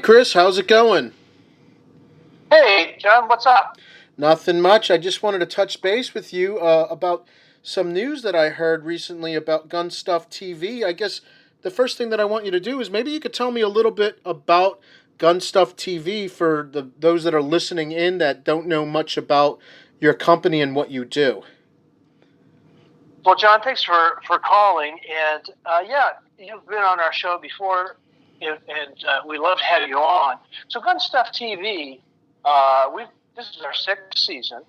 Chris, how's it going? Hey, John, what's up? Nothing much. I just wanted to touch base with you about some news that I heard recently about GunStuff TV. I guess the first thing that I want you to do is maybe you could tell me a little bit about GunStuff TV for those that are listening in that don't know much about your company and what you do. Well, John, thanks for calling. And yeah, you've been on our show before, and we love to have you on. So, GunStuff TV, we this is our sixth season,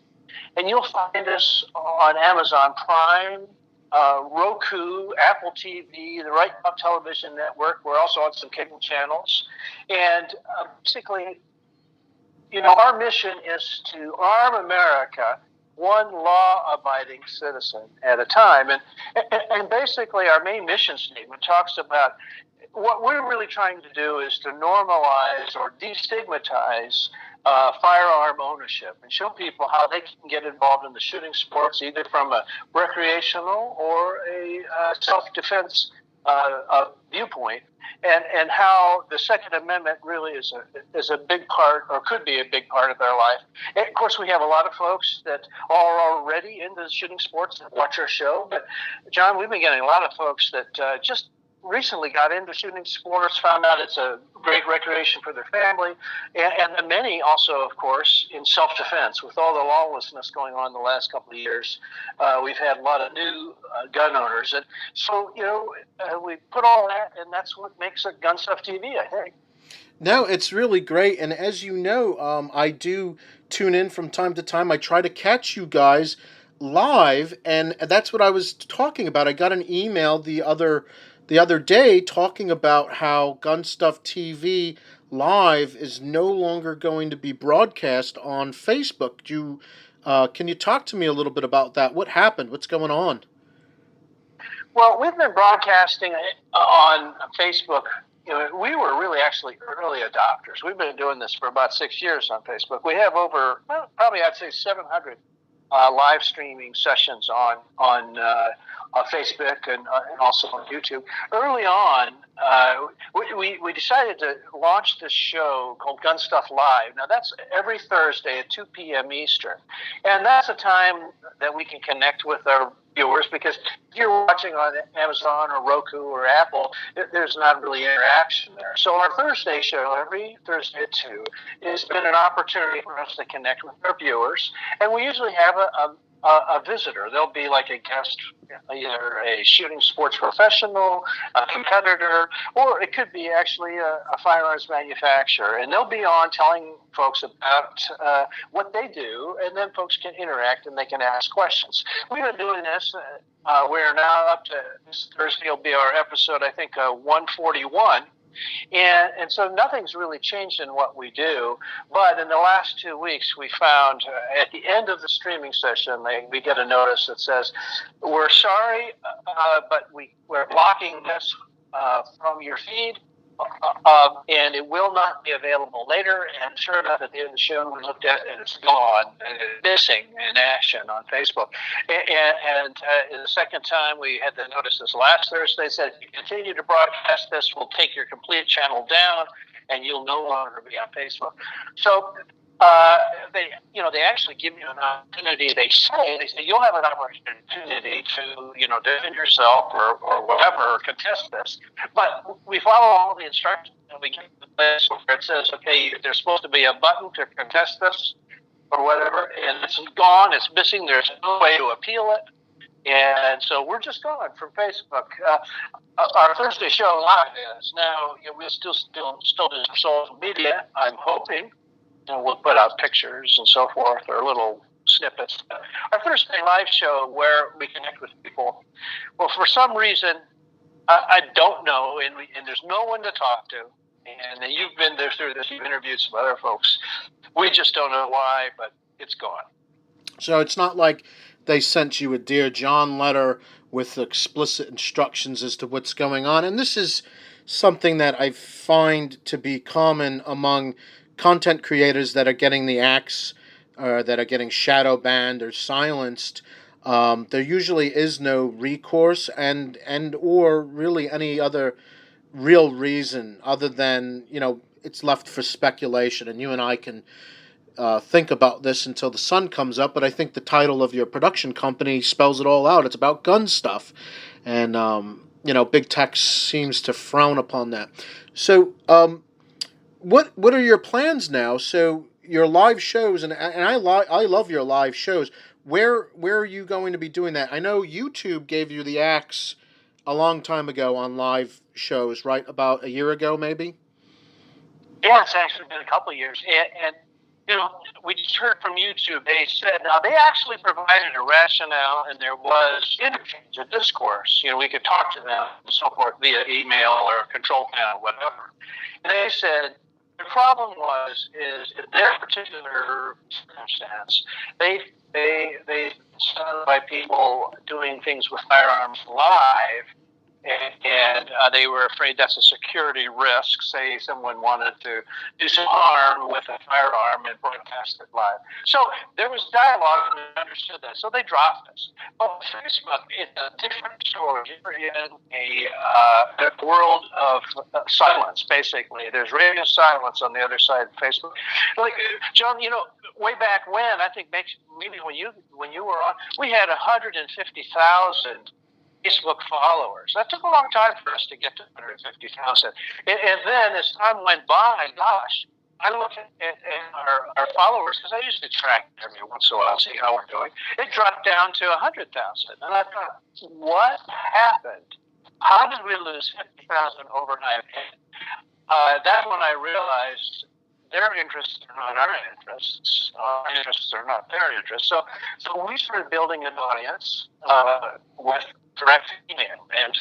and you'll find us on Amazon Prime, Roku, Apple TV, the Right Up Television Network. We're also on some cable channels, and basically, our mission is to arm America one law-abiding citizen at a time. And basically our main mission statement talks about what we're really trying to do is to normalize or destigmatize firearm ownership and show people how they can get involved in the shooting sports either from a recreational or a self-defense viewpoint, and how the Second Amendment really is a big part, or could be a big part of their life. And of course, we have a lot of folks that are already into shooting sports that watch our show. But John, we've been getting a lot of folks that just recently got into shooting sports, found out it's a great recreation for their family, and then many also, of course, in self-defense. With all the lawlessness going on the last couple of years, we've had a lot of new gun owners. And so, we put all that, and that's what makes it GunStuff TV, I think. No, it's really great. And as you know, I do tune in from time to time. I try to catch you guys live, and that's what I was talking about. I got an email the other day talking about how GunStuff TV Live is no longer going to be broadcast on Facebook. Can you talk to me a little bit about that? What happened? What's going on? Well, we've been broadcasting on Facebook. We were really actually early adopters. We've been doing this for about 6 years on Facebook. We have over, probably I'd say 700 live streaming sessions on Facebook and also on YouTube. Early on, we decided to launch this show called GunStuff Live. Now, that's every Thursday at 2 p.m. Eastern. And that's a time that we can connect with our viewers, because if you're watching on Amazon or Roku or Apple, there's not really interaction there. So our Thursday show, every Thursday at 2, has been an opportunity for us to connect with our viewers. And we usually have a visitor. They'll be like a guest, either a shooting sports professional, a competitor, or it could be actually a firearms manufacturer. And they'll be on telling folks about what they do, and then folks can interact and they can ask questions. We've been doing this. We're now up to, this Thursday will be our episode, I think, 141. And so nothing's really changed in what we do. But in the last 2 weeks, we found at the end of the streaming session, we get a notice that says, we're sorry, but we're blocking this from your feed, and it will not be available later. And sure enough, at the end of the show, we looked at it, and it's gone, and it's missing in action on Facebook. And the second time we had the notice this last Thursday, said, if you continue to broadcast this, we'll take your complete channel down, and you'll no longer be on Facebook. So they actually give you an opportunity. They say you'll have an opportunity to defend yourself or whatever, or contest this. But we follow all the instructions, and we get to the place where it says, okay, there's supposed to be a button to contest this or whatever, and it's gone. It's missing. There's no way to appeal it. And so we're just gone from Facebook. Our Thursday show live is now. We still do social media. I'm hoping. We'll put out pictures and so forth, or little snippets. Our Thursday live show, where we connect with people, well, for some reason, I don't know, and there's no one to talk to. And you've been there through this. You've interviewed some other folks. We just don't know why, but it's gone. So it's not like they sent you a Dear John letter with explicit instructions as to what's going on. And this is something that I find to be common among content creators that are getting the axe, that are getting shadow banned or silenced. There usually is no recourse and or really any other real reason other than, it's left for speculation, and you and I can think about this until the sun comes up. But I think the title of your production company spells it all out. It's about gun stuff, and big tech seems to frown upon that. So, what are your plans now? So your live shows, and I love your live shows. Where are you going to be doing that? I know YouTube gave you the axe a long time ago on live shows, right? About a year ago, maybe. Yeah, it's actually been a couple of years, and we just heard from YouTube. They said now they actually provided a rationale, and there was interchange, a discourse. We could talk to them and so forth via email or control panel, whatever. And they said the problem is in their particular circumstance, they surrounded by people doing things with firearms live. And they were afraid that's a security risk. Say someone wanted to do some harm with a firearm and broadcast it live. So there was dialogue, and we understood that. So they dropped us. But Facebook is a different story. You're in a world of silence, basically. There's radio silence on the other side of Facebook. Like John, way back when, I think maybe when you were on, we had 150,000 Facebook followers. That took a long time for us to get to 150,000. And then as time went by, gosh, I looked at our followers, because I usually track every once in a while, see how we're doing. It dropped down to 100,000. And I thought, what happened? How did we lose 50,000 overnight? That's when I realized their interests are not our interests. Our interests are not their interests. So we started building an audience with direct email. And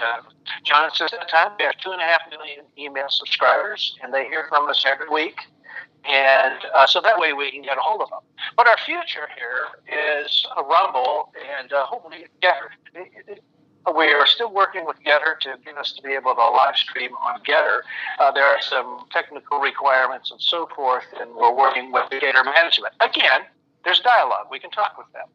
John says at the time we have 2.5 million email subscribers, and they hear from us every week. And so that way we can get a hold of them. But our future here is a Rumble and hopefully Getter. We are still working with Getter to get us to be able to live stream on Getter. There are some technical requirements and so forth, and we're working with the Getter management. Again, there's dialogue. We can talk with them.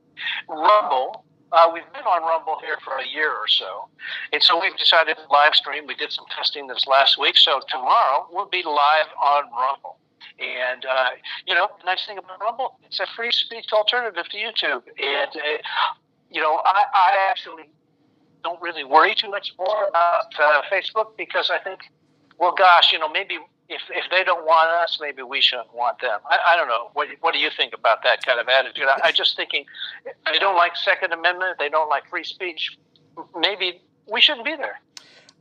Rumble, we've been on Rumble here for a year or so, and so we've decided to live stream. We did some testing this last week, so tomorrow we'll be live on Rumble. And, the nice thing about Rumble, it's a free speech alternative to YouTube. And, I actually don't really worry too much more about Facebook, because I think, well, gosh, maybe if they don't want us, maybe we shouldn't want them. I don't know. What do you think about that kind of attitude? I'm just thinking, they don't like Second Amendment, they don't like free speech, maybe we shouldn't be there.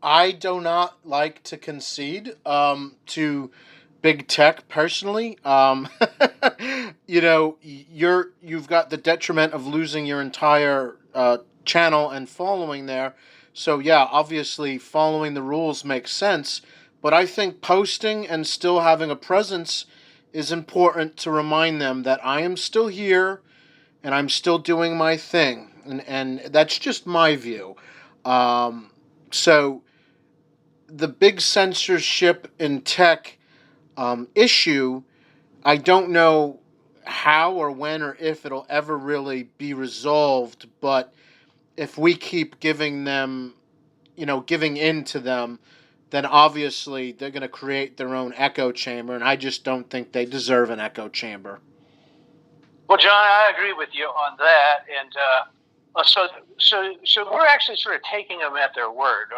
I do not like to concede to big tech personally. You've got the detriment of losing your entire channel and following there. So yeah, obviously following the rules makes sense, but I think posting and still having a presence is important to remind them that I am still here and I'm still doing my thing, and that's just my view. So the big censorship in tech issue, I don't know how or when or if it'll ever really be resolved, but if we keep giving them, giving in to them, then obviously they're going to create their own echo chamber, and I just don't think they deserve an echo chamber. Well, John, I agree with you on that, and so we're actually sort of taking them at their word.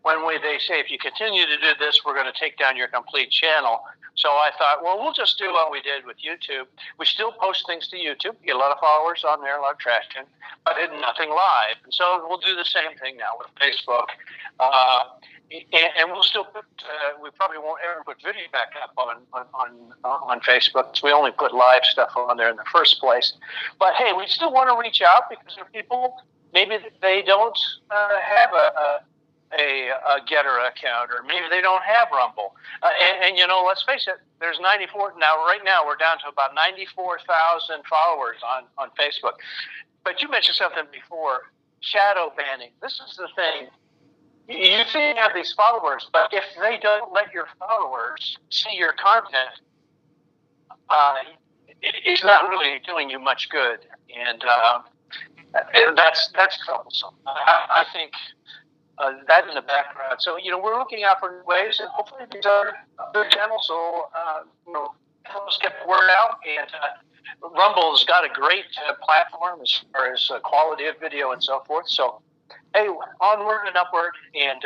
When they say, if you continue to do this, we're going to take down your complete channel. So I thought, well, we'll just do what we did with YouTube. We still post things to YouTube. We get a lot of followers on there, a lot of traction, but nothing live. And so we'll do the same thing now with Facebook. And we'll still put, we probably won't ever put video back up on Facebook, because we only put live stuff on there in the first place. But hey, we still want to reach out, because there are people, maybe they don't have a Getter account, or maybe they don't have Rumble. And let's face it, there's 94 now. Right now, we're down to about 94,000 followers on Facebook. But you mentioned something before, shadow banning. This is the thing. You see, you have these followers, but if they don't let your followers see your content, it's not really doing you much good, and that's troublesome. I think that in the background. So, we're looking out for new ways, and hopefully these other channels will, help us get the word out. And Rumble's got a great platform as far as quality of video and so forth. So, hey, onward and upward. And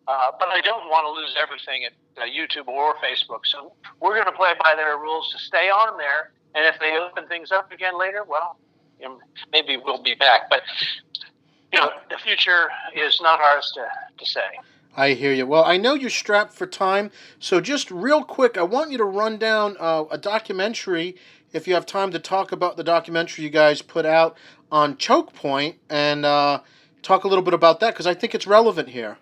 but I don't want to lose everything at YouTube or Facebook. So we're going to play by their rules to stay on there. And if they open things up again later, well, maybe we'll be back. But the future is not ours to say. I hear you. Well, I know you're strapped for time, so just real quick, I want you to run down a documentary, if you have time to talk about the documentary you guys put out on Choke Point, and talk a little bit about that, because I think it's relevant here.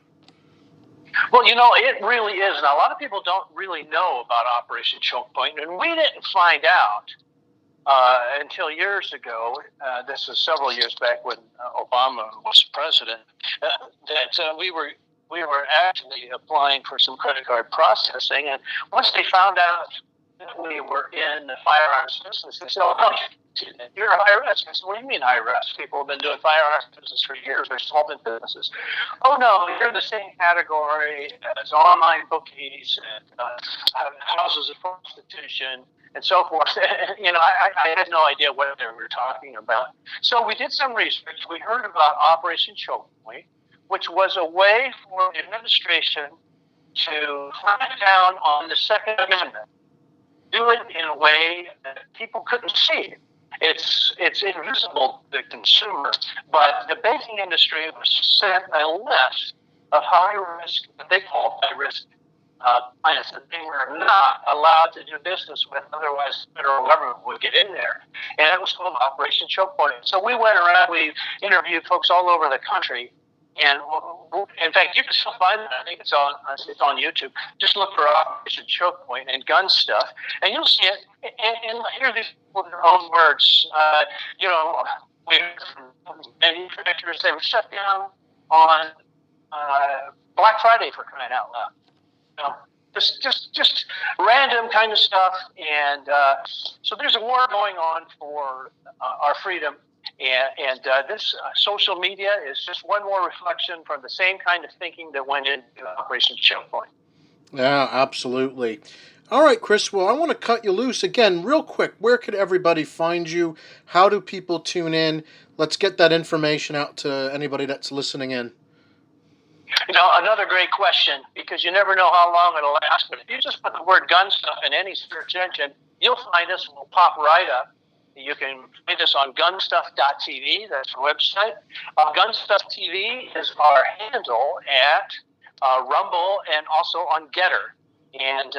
Well, it really is. And a lot of people don't really know about Operation Choke Point, and we didn't find out until years ago. This is several years back when Obama was president. That we were actually applying for some credit card processing, and once they found out that we were in the firearms business, they said, "Oh, you're high risk." I said, "What do you mean high risk? People have been doing firearms business for years. They're small businesses." "Oh no, you're in the same category as online bookies and houses of prostitution and so forth." I had no idea what they were talking about. So we did some research. We heard about Operation Choke Point, which was a way for the administration to clamp down on the Second Amendment, do it in a way that people couldn't see. It's invisible to the consumer, but the banking industry was sent a list of high risk, what they call high risk clients that they were not allowed to do business with, otherwise the federal government would get in there. And it was called Operation Choke Point. So we went around, we interviewed folks all over the country. And in fact, you can still find it. I think it's on YouTube. Just look for Operation Choke Point and GunStuff, and you'll see it. And hear these people in their own words. We manufacturers, they were shut down on Black Friday, for crying out loud. Just random kind of stuff. And so there's a war going on for our freedom. And this social media is just one more reflection from the same kind of thinking that went into Operation Choke Point. Yeah, absolutely. All right, Chris, well, I want to cut you loose. Again, real quick, where could everybody find you? How do people tune in? Let's get that information out to anybody that's listening in. Another great question, because you never know how long it'll last. But if you just put the word GunStuff in any search engine, you'll find us. We'll pop right up. You can find us on gunstuff.tv. That's our website. GunStuff TV is our handle at Rumble and also on Getter. And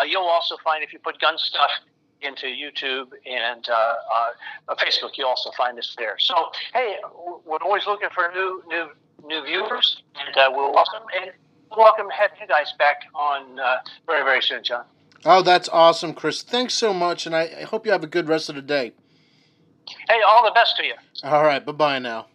you'll also find, if you put GunStuff into YouTube and Facebook, you'll also find us there. So, hey, we're always looking for new viewers, and we'll welcome having you guys back on very, very soon, John. Oh, that's awesome, Chris. Thanks so much, and I hope you have a good rest of the day. Hey, all the best to you. All right, bye-bye now.